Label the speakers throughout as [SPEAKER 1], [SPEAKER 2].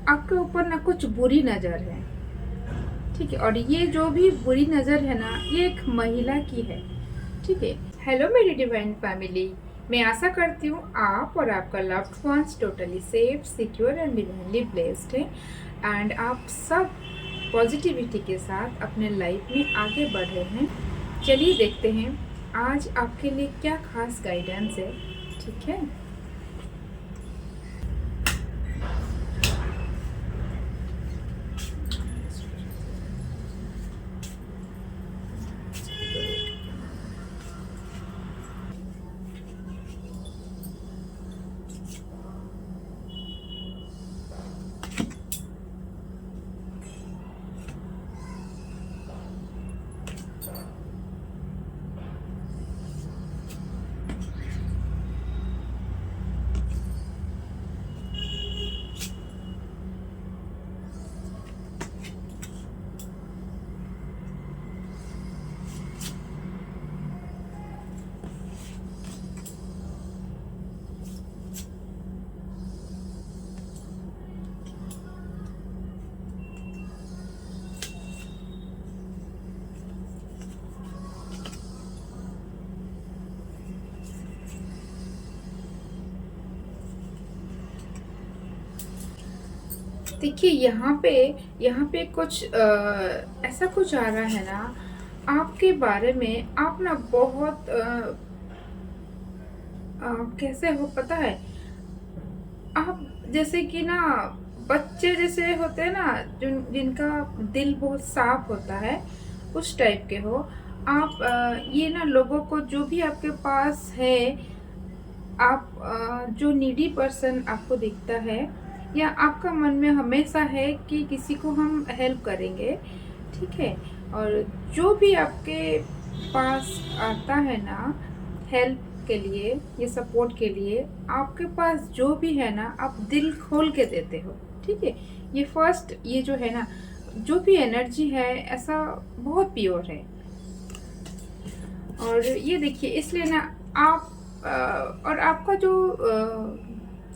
[SPEAKER 1] आपके ऊपर ना कुछ बुरी नज़र है, ठीक है। और ये जो भी बुरी नज़र है ना, ये एक महिला की है, ठीक है। हेलो मेरी डिवाइन फैमिली, मैं आशा करती हूँ आप और आपका loved ones totally safe, secure and divinely blessed है एंड आप सब पॉजिटिविटी के साथ अपने लाइफ में आगे बढ़ रहे हैं। चलिए देखते हैं आज आपके लिए क्या खास गाइडेंस है, ठीक है। देखिए यहाँ पे कुछ ऐसा कुछ आ रहा है ना आपके बारे में। आप ना बहुत कैसे हो पता है, आप जैसे कि ना बच्चे जैसे होते हैं ना, जिनका दिल बहुत साफ होता है, उस टाइप के हो आप। ये ना लोगों को जो भी आपके पास है, आप जो नीडी पर्सन आपको दिखता है या आपका मन में हमेशा है कि किसी को हम हेल्प करेंगे, ठीक है। और जो भी आपके पास आता है ना हेल्प के लिए या सपोर्ट के लिए, आपके पास जो भी है ना आप दिल खोल के देते हो, ठीक है। ये फर्स्ट, ये जो है ना जो भी एनर्जी है ऐसा बहुत प्योर है। और ये देखिए इसलिए ना आप और आपका जो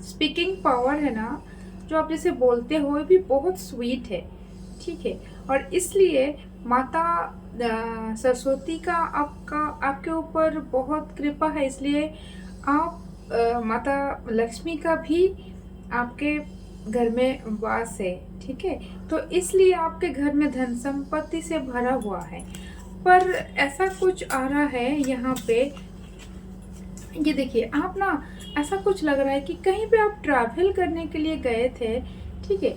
[SPEAKER 1] स्पीकिंग पावर है ना, जो आप जैसे बोलते हो ये भी बहुत स्वीट है, ठीक है। और इसलिए माता सरस्वती का आपके ऊपर बहुत कृपा है, इसलिए आप माता लक्ष्मी का भी आपके घर में वास है, ठीक है। तो इसलिए आपके घर में धन संपत्ति से भरा हुआ है। पर ऐसा कुछ आ रहा है यहाँ पे, ये देखिए आप ना ऐसा कुछ लग रहा है कि कहीं पे आप ट्रैवल करने के लिए गए थे, ठीक है,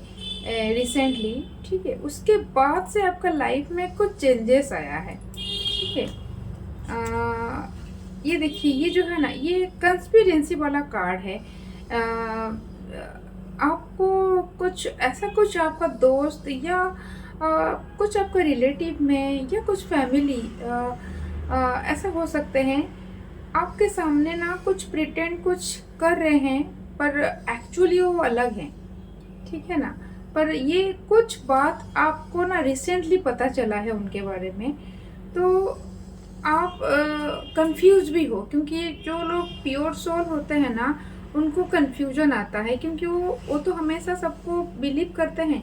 [SPEAKER 1] रिसेंटली, ठीक है। उसके बाद से आपका लाइफ में कुछ चेंजेस आया है, ठीक है। ये देखिए ये जो है ना ये कंस्पिरेंसी वाला कार्ड है। आपको कुछ ऐसा कुछ आपका दोस्त या कुछ आपका रिलेटिव में या कुछ फैमिली ऐसा हो सकते हैं आपके सामने ना कुछ प्रिटेंड कुछ कर रहे हैं, पर एक्चुअली वो अलग हैं, ठीक है ना। पर ये कुछ बात आपको ना रिसेंटली पता चला है उनके बारे में, तो आप कंफ्यूज भी हो, क्योंकि जो लोग प्योर सोल होते हैं ना उनको कंफ्यूजन आता है, क्योंकि वो तो हमेशा सबको बिलीव करते हैं।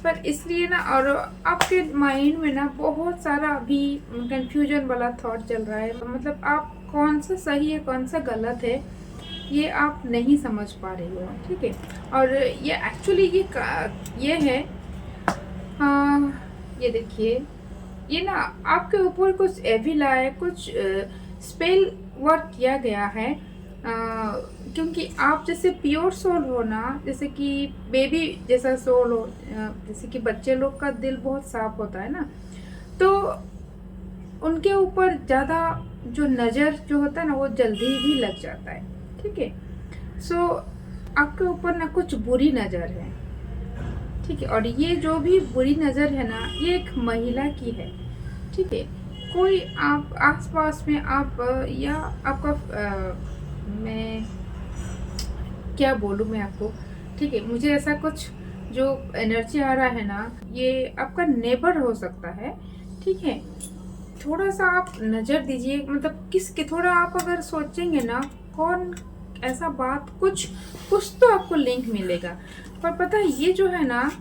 [SPEAKER 1] पर इसलिए ना, और आपके माइंड में ना बहुत सारा अभी कंफ्यूजन वाला थॉट चल रहा है, मतलब आप कौन सा सही है कौन सा गलत है ये आप नहीं समझ पा रहे हो, ठीक है। और ये एक्चुअली ये है, ये देखिए ये ना आपके ऊपर कुछ एविल आए, कुछ स्पेल वर्क किया गया है, क्योंकि आप जैसे प्योर सोल हो ना, जैसे कि बेबी जैसा सोल हो, जैसे कि बच्चे लोग का दिल बहुत साफ होता है ना, तो उनके ऊपर ज़्यादा जो नज़र जो होता है ना वो जल्दी भी लग जाता है, ठीक है। सो आपके ऊपर ना कुछ बुरी नज़र है, ठीक है। और ये जो भी बुरी नज़र है ना ये एक महिला की है, ठीक है। कोई आप आसपास में आप या आपका मैं क्या बोलूँ मैं आपको, ठीक है। मुझे ऐसा कुछ जो एनर्जी आ रहा है ना ये आपका नेबर हो सकता है, ठीक है। थोड़ा सा आप नज़र दीजिए, मतलब किसके थोड़ा आप अगर सोचेंगे ना कौन ऐसा बात, कुछ कुछ तो आपको लिंक मिलेगा। पर पता है ये जो है ना,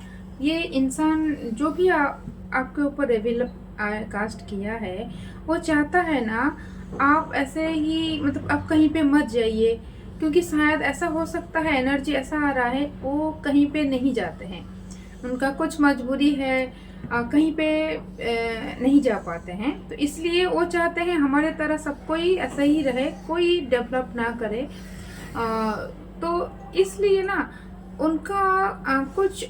[SPEAKER 1] ये इंसान जो भी आपके ऊपर रेविल कास्ट किया है, वो चाहता है ना आप ऐसे ही, मतलब आप कहीं पे मत जाइए, क्योंकि शायद ऐसा हो सकता है, एनर्जी ऐसा आ रहा है वो कहीं पे नहीं जाते हैं, उनका कुछ मजबूरी है, कहीं पे नहीं जा पाते हैं, तो इसलिए वो चाहते हैं हमारे तरह सब कोई ऐसा ही रहे, कोई डेवलप ना करे। तो इसलिए ना उनका कुछ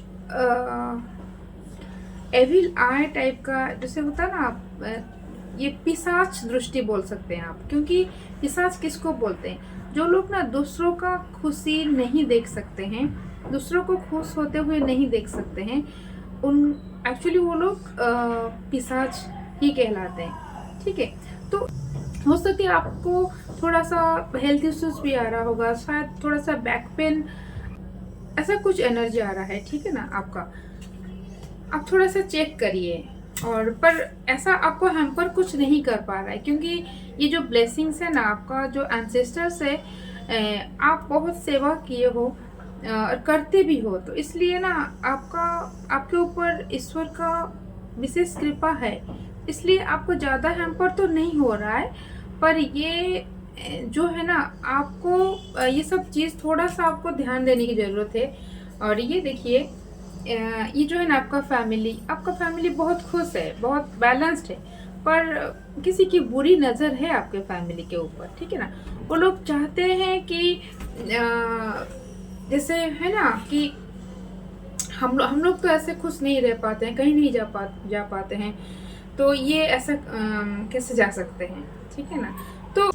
[SPEAKER 1] एविल आई टाइप का जैसे होता है ना, ये पिशाच दृष्टि बोल सकते हैं आप, क्योंकि पिशाच किसको बोलते हैं? जो लोग ना दूसरों का खुशी नहीं देख सकते हैं, दूसरों को खुश होते हुए नहीं देख सकते हैं, उन एक्चुअली वो लोग पिशाच ही कहलाते हैं। ठीक है, तो हो सकती है आपको थोड़ा सा हेल्थ इश्यूज भी आ रहा होगा, शायद थोड़ा सा बैक पेन, ऐसा कुछ एनर्जी आ रहा है, ठीक है ना आपका। आप थोड़ा सा चेक करिए, और पर ऐसा आपको हैम्पर कुछ नहीं कर पा रहा है, क्योंकि ये जो ब्लेसिंग्स है ना, आपका जो एंसेस्टर्स है, आप बहुत सेवा किए हो और करते भी हो, तो इसलिए ना आपके ऊपर ईश्वर का विशेष कृपा है, इसलिए आपको ज़्यादा हैम्पर तो नहीं हो रहा है। पर ये जो है ना, आपको ये सब चीज़ थोड़ा सा आपको ध्यान देने की ज़रूरत है। और ये देखिए, ये जो है ना आपका फैमिली बहुत खुश है, बहुत बैलेंस्ड है, पर किसी की बुरी नज़र है आपके फैमिली के ऊपर, ठीक है ना। वो लोग चाहते हैं कि जैसे है ना कि हम लोग तो ऐसे खुश नहीं रह पाते हैं, कहीं नहीं जा पाते हैं, तो ये ऐसा कैसे जा सकते हैं, ठीक है ना। तो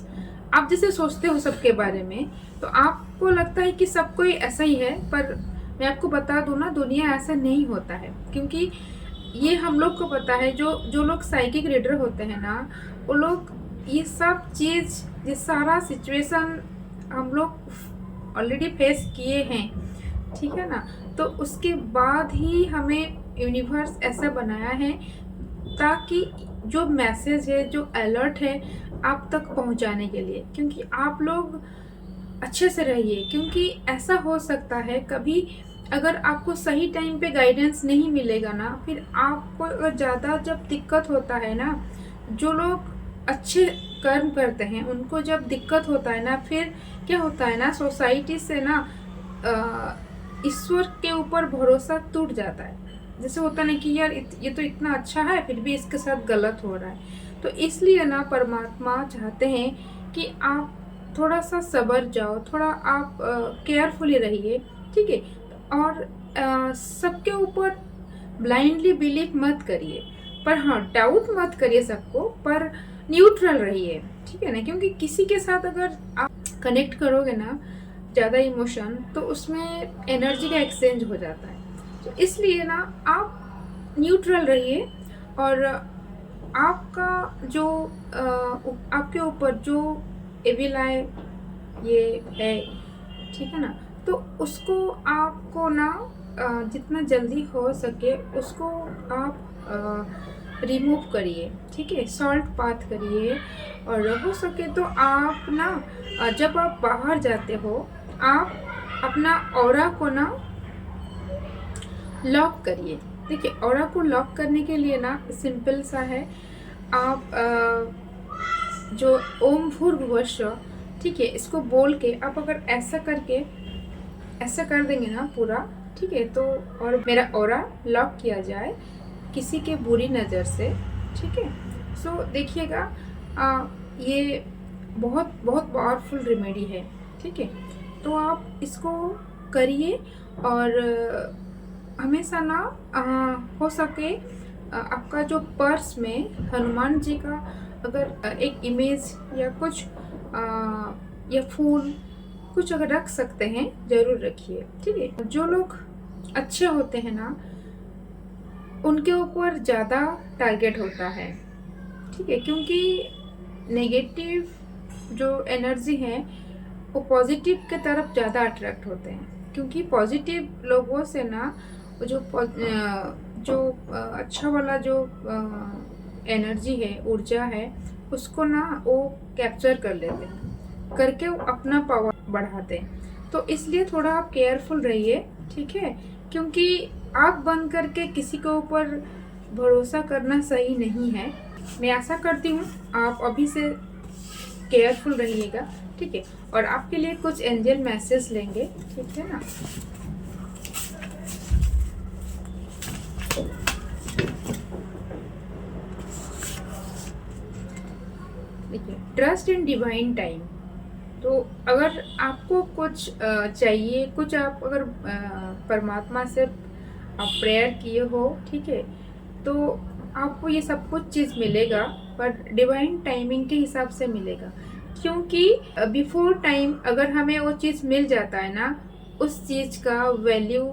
[SPEAKER 1] आप जैसे सोचते हो सबके बारे में, तो आपको लगता है कि सब कोई ऐसा ही है, पर मैं आपको बता दूं ना, दुनिया ऐसा नहीं होता है, क्योंकि ये हम लोग को पता है, जो लोग साइकिक रीडर होते हैं ना, वो लोग ये सब चीज़, ये सारा सिचुएशन हम लोग ऑलरेडी फेस किए हैं, ठीक है ना। तो उसके बाद ही हमें यूनिवर्स ऐसा बनाया है ताकि जो मैसेज है, जो अलर्ट है, आप तक पहुंचाने के लिए, क्योंकि आप लोग अच्छे से रहिए, क्योंकि ऐसा हो सकता है कभी अगर आपको सही टाइम पे गाइडेंस नहीं मिलेगा ना, फिर आपको अगर ज़्यादा जब दिक्कत होता है ना, जो लोग अच्छे कर्म करते हैं उनको जब दिक्कत होता है ना, फिर क्या होता है ना, सोसाइटी से ना ईश्वर के ऊपर भरोसा टूट जाता है। जैसे होता ना कि यार ये तो इतना अच्छा है, फिर भी इसके साथ गलत हो रहा है। तो इसलिए ना परमात्मा चाहते हैं कि आप थोड़ा सा सबर जाओ, थोड़ा आप केयरफुली रहिए, ठीक है। और सबके ऊपर ब्लाइंडली बिलीव मत करिए, पर हाँ डाउट मत करिए सबको, पर न्यूट्रल रहिए, ठीक है ना। क्योंकि किसी के साथ अगर आप कनेक्ट करोगे ना ज़्यादा इमोशन, तो उसमें एनर्जी का एक्सचेंज हो जाता है। तो इसलिए ना आप न्यूट्रल रहिए, और आपका जो आपके ऊपर जो एविल आई ये है, ठीक है ना, तो उसको आपको ना जितना जल्दी हो सके उसको आप रिमूव करिए, ठीक है, सॉल्ट पाथ करिए। और हो सके तो आप ना जब आप बाहर जाते हो, आप अपना ऑरा को ना लॉक करिए। देखिए, ऑरा को लॉक करने के लिए ना सिंपल सा है, आप जो ओम भूर्भुवस्सुः, ठीक है, इसको बोल के आप अगर ऐसा कर देंगे ना पूरा, ठीक है, तो और मेरा ऑरा लॉक किया जाए किसी के बुरी नज़र से, ठीक है। सो देखिएगा, ये बहुत बहुत पावरफुल रेमेडी है, ठीक है। तो आप इसको करिए, और हमेशा ना हो सके आपका जो पर्स में हनुमान जी का अगर एक इमेज या कुछ या फूल कुछ अगर रख सकते हैं, ज़रूर रखिए, ठीक है। जो लोग अच्छे होते हैं ना, उनके ऊपर ज़्यादा टारगेट होता है, ठीक है, क्योंकि नेगेटिव जो एनर्जी है वो पॉजिटिव के तरफ ज़्यादा अट्रैक्ट होते हैं, क्योंकि पॉजिटिव लोगों से ना जो अच्छा वाला जो एनर्जी है, ऊर्जा है, उसको ना वो कैप्चर कर लेते हैं, करके वो अपना पावर बढ़ाते हैं। तो इसलिए थोड़ा आप केयरफुल रहिए, ठीक है, क्योंकि आँख बंद करके किसी के ऊपर भरोसा करना सही नहीं है। मैं आशा करती हूँ आप अभी से केयरफुल रहिएगा, ठीक है। और आपके लिए कुछ एंजल मैसेज लेंगे, ठीक है ना। देखिए, ट्रस्ट इन डिवाइन टाइम। तो अगर आपको कुछ चाहिए, कुछ आप अगर परमात्मा से आप प्रेयर किए हो, ठीक है, तो आपको ये सब कुछ चीज़ मिलेगा, पर डिवाइन टाइमिंग के हिसाब से मिलेगा। क्योंकि बिफोर टाइम अगर हमें वो चीज़ मिल जाता है ना, उस चीज़ का वैल्यू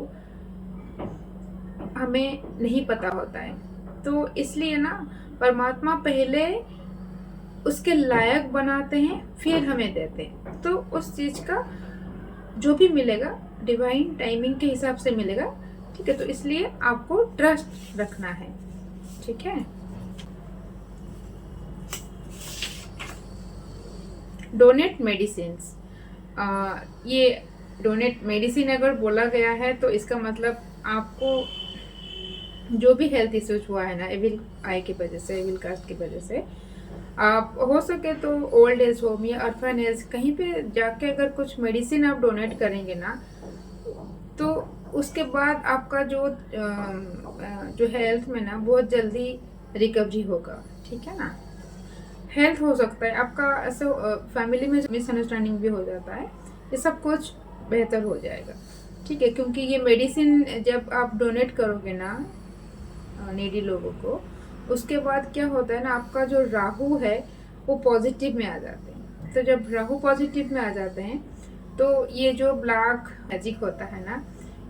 [SPEAKER 1] हमें नहीं पता होता है। तो इसलिए ना परमात्मा पहले उसके लायक बनाते हैं, फिर हमें देते हैं। तो उस चीज़ का जो भी मिलेगा डिवाइन टाइमिंग के हिसाब से मिलेगा, ठीक है। तो इसलिए आपको ट्रस्ट रखना है, ठीक है। Donate medicine. ये डोनेट मेडिसिन अगर बोला गया है तो इसका मतलब आपको जो भी हेल्थ इश्यूज हुआ है ना, एविल आई की वजह से, एविल कास्ट की वजह से, आप हो सके तो ओल्ड एज होम या अर्फन एज कहीं पे जाके अगर कुछ मेडिसिन आप डोनेट करेंगे ना, तो उसके बाद आपका जो हेल्थ में ना बहुत जल्दी रिकवरी होगा, ठीक है ना। हेल्थ हो सकता है आपका, ऐसे फैमिली में मिसअंडरस्टैंडिंग भी हो जाता है, ये सब कुछ बेहतर हो जाएगा, ठीक है। क्योंकि ये मेडिसिन जब आप डोनेट करोगे ना नीडी लोगों को, उसके बाद क्या होता है ना, आपका जो राहु है वो पॉजिटिव में आ जाते हैं। तो जब राहु पॉजिटिव में आ जाते हैं तो ये जो ब्लैक मैजिक होता है ना,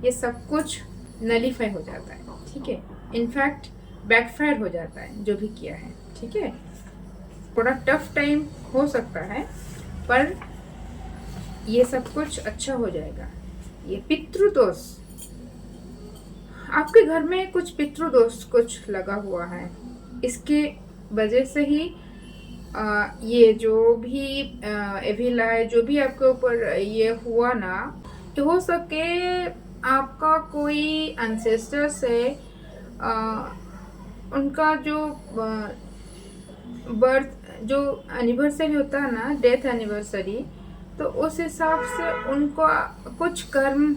[SPEAKER 1] ये सब कुछ नलीफाई हो जाता है, ठीक है। इनफैक्ट बैकफायर हो जाता है जो भी किया है, ठीक है। थोड़ा टफ टाइम हो सकता है, पर ये सब कुछ अच्छा हो जाएगा। ये पितृदोष, आपके घर में कुछ पितृदोष कुछ लगा हुआ है, इसके वजह से ही ये जो भी एविल आए, जो भी आपके ऊपर ये हुआ ना, तो हो सके आपका कोई एंसेस्टर से उनका जो बर्थ जो एनिवर्सरी होता है ना, डेथ एनिवर्सरी, तो उस हिसाब से उनको कुछ कर्म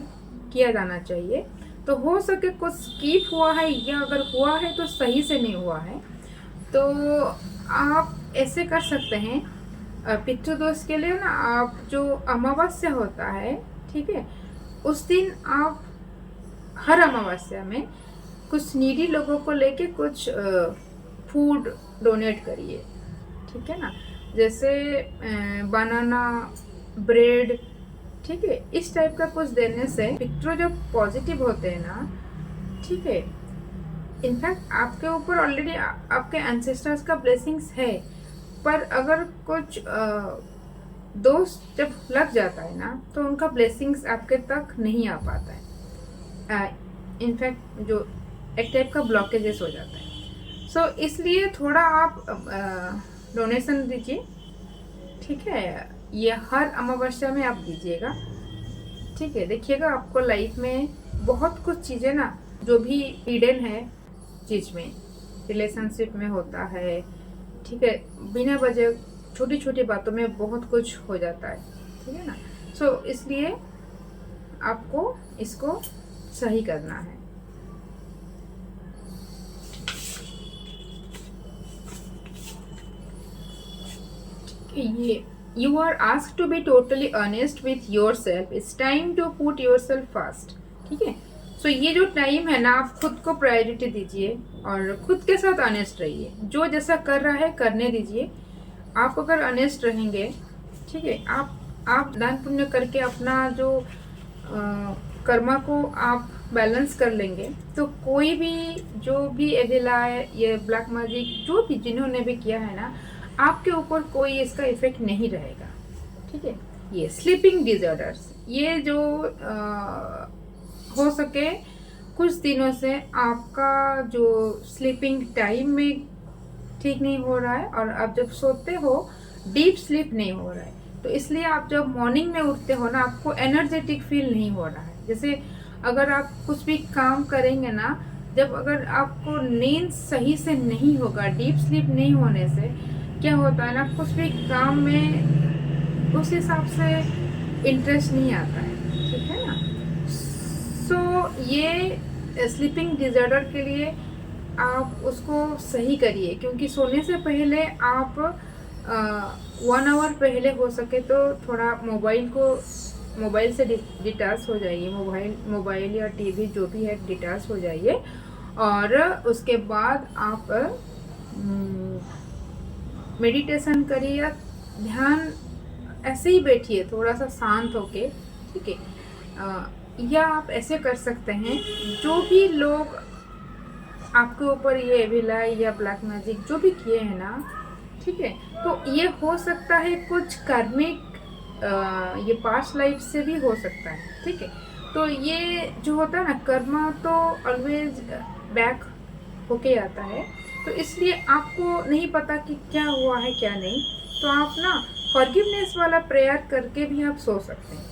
[SPEAKER 1] किया जाना चाहिए। तो हो सके कुछ स्किप हुआ है, या अगर हुआ है तो सही से नहीं हुआ है, तो आप ऐसे कर सकते हैं। पितृदोष के लिए ना, आप जो अमावस्या होता है, ठीक है, उस दिन आप हर अमावस्या में कुछ नीडी लोगों को लेके कुछ फूड डोनेट करिए, ठीक है ना। जैसे बनाना, ब्रेड, ठीक है, इस टाइप का कुछ देने से पितृ जो पॉजिटिव होते हैं ना, ठीक है, इनफैक्ट आपके ऊपर ऑलरेडी आपके एंसेस्टर्स का ब्लेसिंग्स है, पर अगर कुछ दोष जब लग जाता है ना, तो उनका ब्लेसिंग्स आपके तक नहीं आ पाता है। इनफैक्ट जो एक टाइप का ब्लॉकेजेस हो जाता है। सो इसलिए थोड़ा आप डोनेशन दीजिए, ठीक है। ये हर अमावस्या में आप दीजिएगा, ठीक है। देखिएगा आपको लाइफ में बहुत कुछ चीज़ें ना जो भी हिडन है चीज़ में, रिलेशनशिप में होता है, ठीक है, बिना वजह छोटी छोटी बातों में बहुत कुछ हो जाता है, ठीक है ना। सो इसलिए आपको इसको सही करना है। ये you are asked to be totally honest with yourself. It's time to put yourself first, ठीक है। सो ये जो टाइम है ना, आप खुद को प्रायोरिटी दीजिए और खुद के साथ ऑनेस्ट रहिए। जो जैसा कर रहा है करने दीजिए। आप अगर ऑनेस्ट रहेंगे, ठीक है, आप दान पुण्य करके अपना जो कर्मा को आप बैलेंस कर लेंगे, तो कोई भी जो भी एविला है, ये ब्लैक मैजिक जो भी जिन्होंने भी किया है ना, आपके ऊपर कोई इसका इफेक्ट नहीं रहेगा, ठीक है। ये स्लीपिंग डिसऑर्डर्स, ये जो हो सके कुछ दिनों से आपका जो स्लीपिंग टाइम में ठीक नहीं हो रहा है, और आप जब सोते हो डीप स्लीप नहीं हो रहा है, तो इसलिए आप जब मॉर्निंग में उठते हो ना, आपको एनर्जेटिक फील नहीं हो रहा है। जैसे अगर आप कुछ भी काम करेंगे ना, जब अगर आपको नींद सही से नहीं होगा, डीप स्लीप नहीं होने से क्या होता है ना, कुछ भी काम में उस हिसाब से इंटरेस्ट नहीं आता है, ठीक है ना। सो ये स्लीपिंग डिसऑर्डर के लिए आप उसको सही करिए, क्योंकि सोने से पहले आप 1 आवर पहले हो सके तो थोड़ा मोबाइल से डिटैच हो जाइए, मोबाइल या टीवी जो भी है डिटैच हो जाइए। और उसके बाद आप मेडिटेशन करिए या ध्यान, ऐसे ही बैठिए थोड़ा सा शांत होके, ठीक है। या आप ऐसे कर सकते हैं, जो भी लोग आपके ऊपर ये एविलाई या ब्लैक मैजिक जो भी किए हैं ना, ठीक है, तो ये हो सकता है कुछ कार्मिक, ये पास्ट लाइफ से भी हो सकता है, ठीक है। तो ये जो होता है ना, कर्मा तो ऑलवेज बैक होके आता है, तो इसलिए आपको नहीं पता कि क्या हुआ है क्या नहीं, तो आप ना फॉरगिवनेस वाला प्रेयर करके भी आप सो सकते हैं।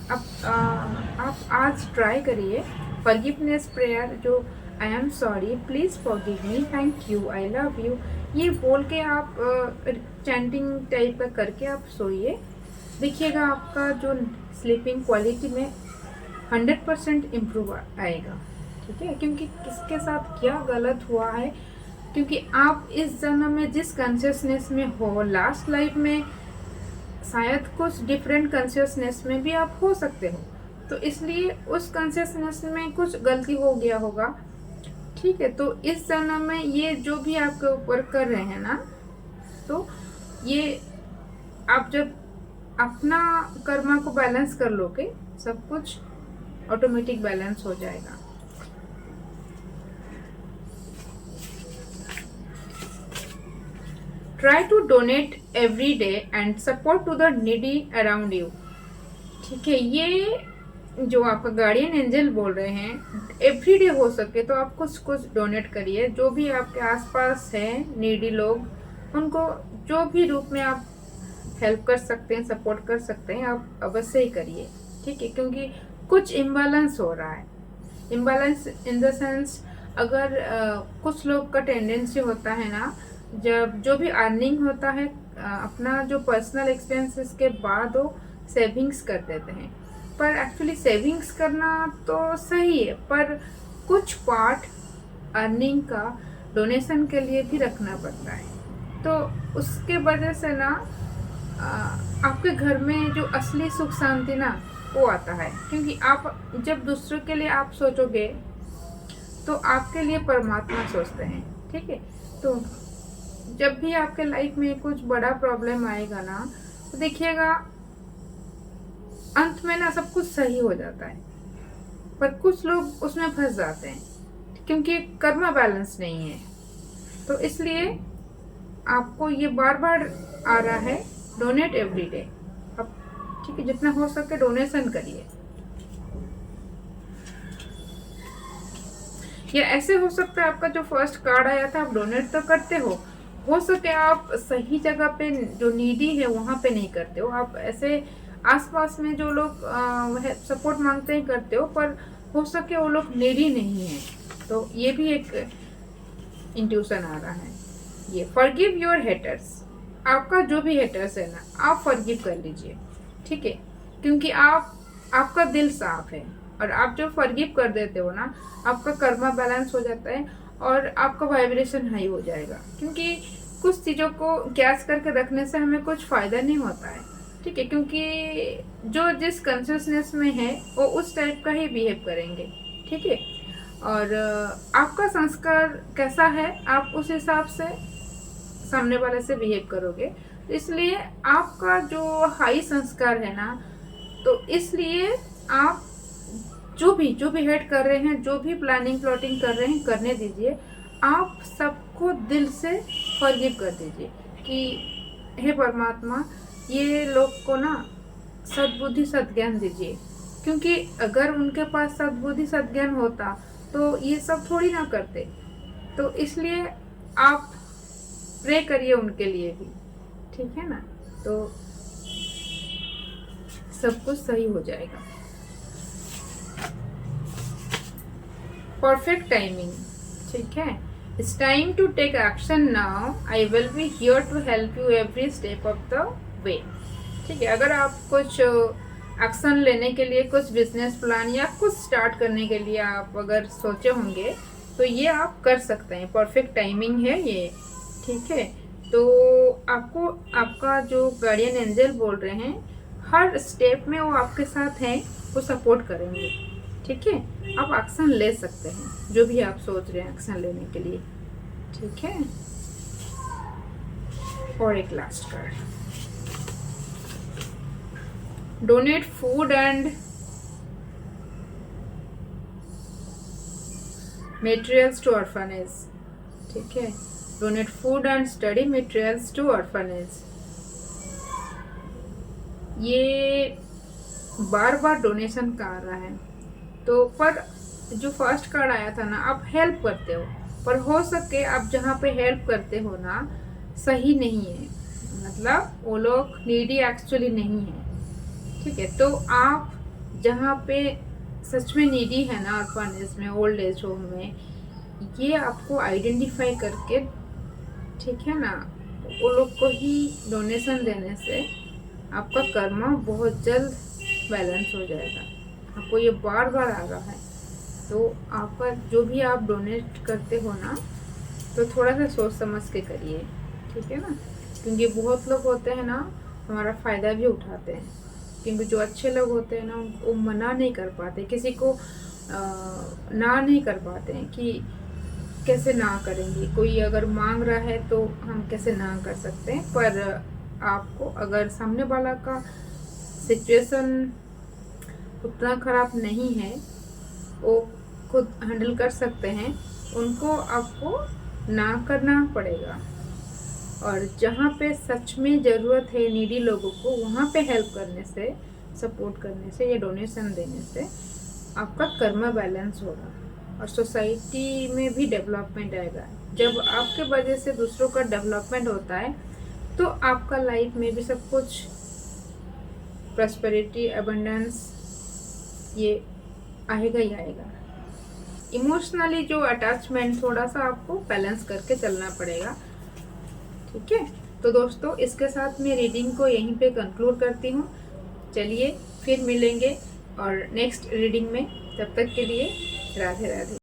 [SPEAKER 1] आप आज ट्राई करिए फॉरगिवनेस प्रेयर, जो I am sorry, please forgive me, thank you, I love you, ये बोल के आप चैंटिंग टाइप का करके आप सोइए। देखिएगा आपका जो स्लीपिंग क्वालिटी में 100% इम्प्रूव आएगा, ठीक है। क्योंकि किसके साथ क्या गलत हुआ है, क्योंकि आप इस जन्म में जिस कॉन्शियसनेस में हो, लास्ट लाइफ में शायद कुछ डिफरेंट कॉन्शियसनेस में भी आप हो सकते हो, तो इसलिए उस कॉन्शियसनेस में कुछ गलती हो गया होगा, ठीक है। तो इस जन्म में ये जो भी आपके ऊपर कर रहे हैं ना, तो ये आप जब अपना कर्मा को बैलेंस कर लोगे, सब कुछ ऑटोमेटिक बैलेंस हो जाएगा। Try to donate every day and support to the needy around you, ठीक है। ये जो आपका गार्डियन एंजल बोल रहे हैं, एवरी डे हो सके तो आप कुछ कुछ डोनेट करिए, जो भी आपके आसपास हैं नीडी लोग, उनको जो भी रूप में आप हेल्प कर सकते हैं, सपोर्ट कर सकते हैं, आप अवश्य ही करिए, ठीक है। क्योंकि कुछ इम्बैलेंस हो रहा है, इम्बैलेंस इन द सेंस, अगर कुछ लोग का टेंडेंसी होता है ना, जब जो भी अर्निंग होता है, अपना जो पर्सनल एक्सपेंसेस के बाद वो सेविंग्स कर देते हैं, पर एक्चुअली सेविंग्स करना तो सही है, पर कुछ पार्ट अर्निंग का डोनेशन के लिए भी रखना पड़ता है। तो उसके वजह से ना आपके घर में जो असली सुख शांति ना वो आता है, क्योंकि आप जब दूसरों के लिए आप सोचोगे तो आपके लिए परमात्मा सोचते हैं, ठीक है। तो जब भी आपके लाइफ में कुछ बड़ा प्रॉब्लम आएगा ना, तो देखिएगा अंत में ना सब कुछ सही हो जाता है, पर कुछ लोग उसमें फंस जाते हैं क्योंकि कर्मा बैलेंस नहीं है। तो इसलिए आपको ये बार बार आ रहा है, डोनेट एवरी डे, अब ठीक है, जितना हो सके डोनेशन करिए। या ऐसे हो सकता है आपका जो फर्स्ट कार्ड आया था आप डोनेट तो करते हो सके आप सही जगह पे जो नीडी है वहाँ पे नहीं करते हो, आप ऐसे आसपास में जो लोग सपोर्ट मांगते हैं करते हो, पर हो सके वो लोग नीडी नहीं है। तो ये भी एक इंट्यूशन आ रहा है। ये फॉरगिव योर हेटर्स, आपका जो भी हेटर्स है ना, आप फॉरगिव कर लीजिए, ठीक है। क्योंकि आपका दिल साफ है, और आप जो फॉरगिव कर देते हो ना, आपका कर्मा बैलेंस हो जाता है और आपका वाइब्रेशन हाई हो जाएगा। क्योंकि कुछ चीज़ों को कैच करके रखने से हमें कुछ फ़ायदा नहीं होता है, ठीक है। क्योंकि जो जिस कॉन्शियसनेस में है वो उस टाइप का ही बिहेव करेंगे, ठीक है। और आपका संस्कार कैसा है, आप उस हिसाब से सामने वाले से बिहेव करोगे। तो इसलिए आपका जो हाई संस्कार है ना, तो इसलिए आप जो भी हेड कर रहे हैं, जो भी प्लानिंग प्लॉटिंग कर रहे हैं, करने दीजिए। आप सबको दिल से फॉरगिव कर दीजिए कि हे परमात्मा, ये लोग को ना सद्बुद्धि सद्ज्ञान दीजिए, क्योंकि अगर उनके पास सद्बुद्धि सद्ज्ञान होता तो ये सब थोड़ी ना करते। तो इसलिए आप प्रे करिए उनके लिए भी, ठीक है ना। तो सब कुछ सही हो जाएगा। परफेक्ट टाइमिंग, ठीक है। It's time to take action now, I will be here to help you every step of the way. ठीक है, अगर आप कुछ एक्शन लेने के लिए, कुछ बिजनेस प्लान या कुछ स्टार्ट करने के लिए आप अगर सोचे होंगे तो ये आप कर सकते हैं। परफेक्ट टाइमिंग है ये, ठीक है। तो आपको आपका जो गार्डियन एंजल बोल रहे हैं, हर स्टेप में वो आपके साथ हैं, वो सपोर्ट करेंगे, ठीक है। आप एक्शन ले सकते हैं जो भी आप सोच रहे हैं एक्शन लेने के लिए, ठीक है। और एक last card, donate food and materials to orphanage, ठीक है। Donate food and study materials to orphanage. ये बार बार डोनेशन का आ रहा है, तो पर जो फर्स्ट कार्ड आया था ना, आप हेल्प करते हो, पर हो सके आप जहाँ पे हेल्प करते हो ना सही नहीं है, मतलब वो लोग नीडी एक्चुअली नहीं है, ठीक है। तो आप जहाँ पे सच में नीडी है ना, ऑर्फनेज में, ओल्ड एज होम में, ये आपको आइडेंटिफाई करके, ठीक है ना, वो लोग को ही डोनेशन देने से आपका कर्मा बहुत जल्द बैलेंस हो जाएगा। आपको ये बार बार आ रहा है, तो आपका जो भी आप डोनेट करते हो ना, तो थोड़ा सा सोच समझ के करिए, ठीक है ना। क्योंकि बहुत लोग होते हैं ना, हमारा फ़ायदा भी उठाते हैं, क्योंकि जो अच्छे लोग होते हैं ना, वो मना नहीं कर पाते, किसी को ना नहीं कर पाते हैं कि कैसे ना करेंगे। कोई अगर मांग रहा है तो हम कैसे ना कर सकते हैं। पर आपको अगर सामने वाला का सिचुएशन उतना ख़राब नहीं है, वो खुद हैंडल कर सकते हैं, उनको आपको ना करना पड़ेगा। और जहाँ पे सच में ज़रूरत है नीडी लोगों को, वहाँ पे हेल्प करने से, सपोर्ट करने से, या डोनेशन देने से आपका कर्मा बैलेंस होगा और सोसाइटी में भी डेवलपमेंट आएगा। जब आपके वजह से दूसरों का डेवलपमेंट होता है तो आपका लाइफ में भी सब कुछ प्रॉस्पेरिटी, अबंडेंस, ये आएगा ही आएगा। इमोशनली जो अटैचमेंट, थोड़ा सा आपको बैलेंस करके चलना पड़ेगा, ठीक है। तो दोस्तों, इसके साथ मैं रीडिंग को यहीं पे कंक्लूड करती हूँ। चलिए फिर मिलेंगे और नेक्स्ट रीडिंग में, तब तक के लिए राधे राधे।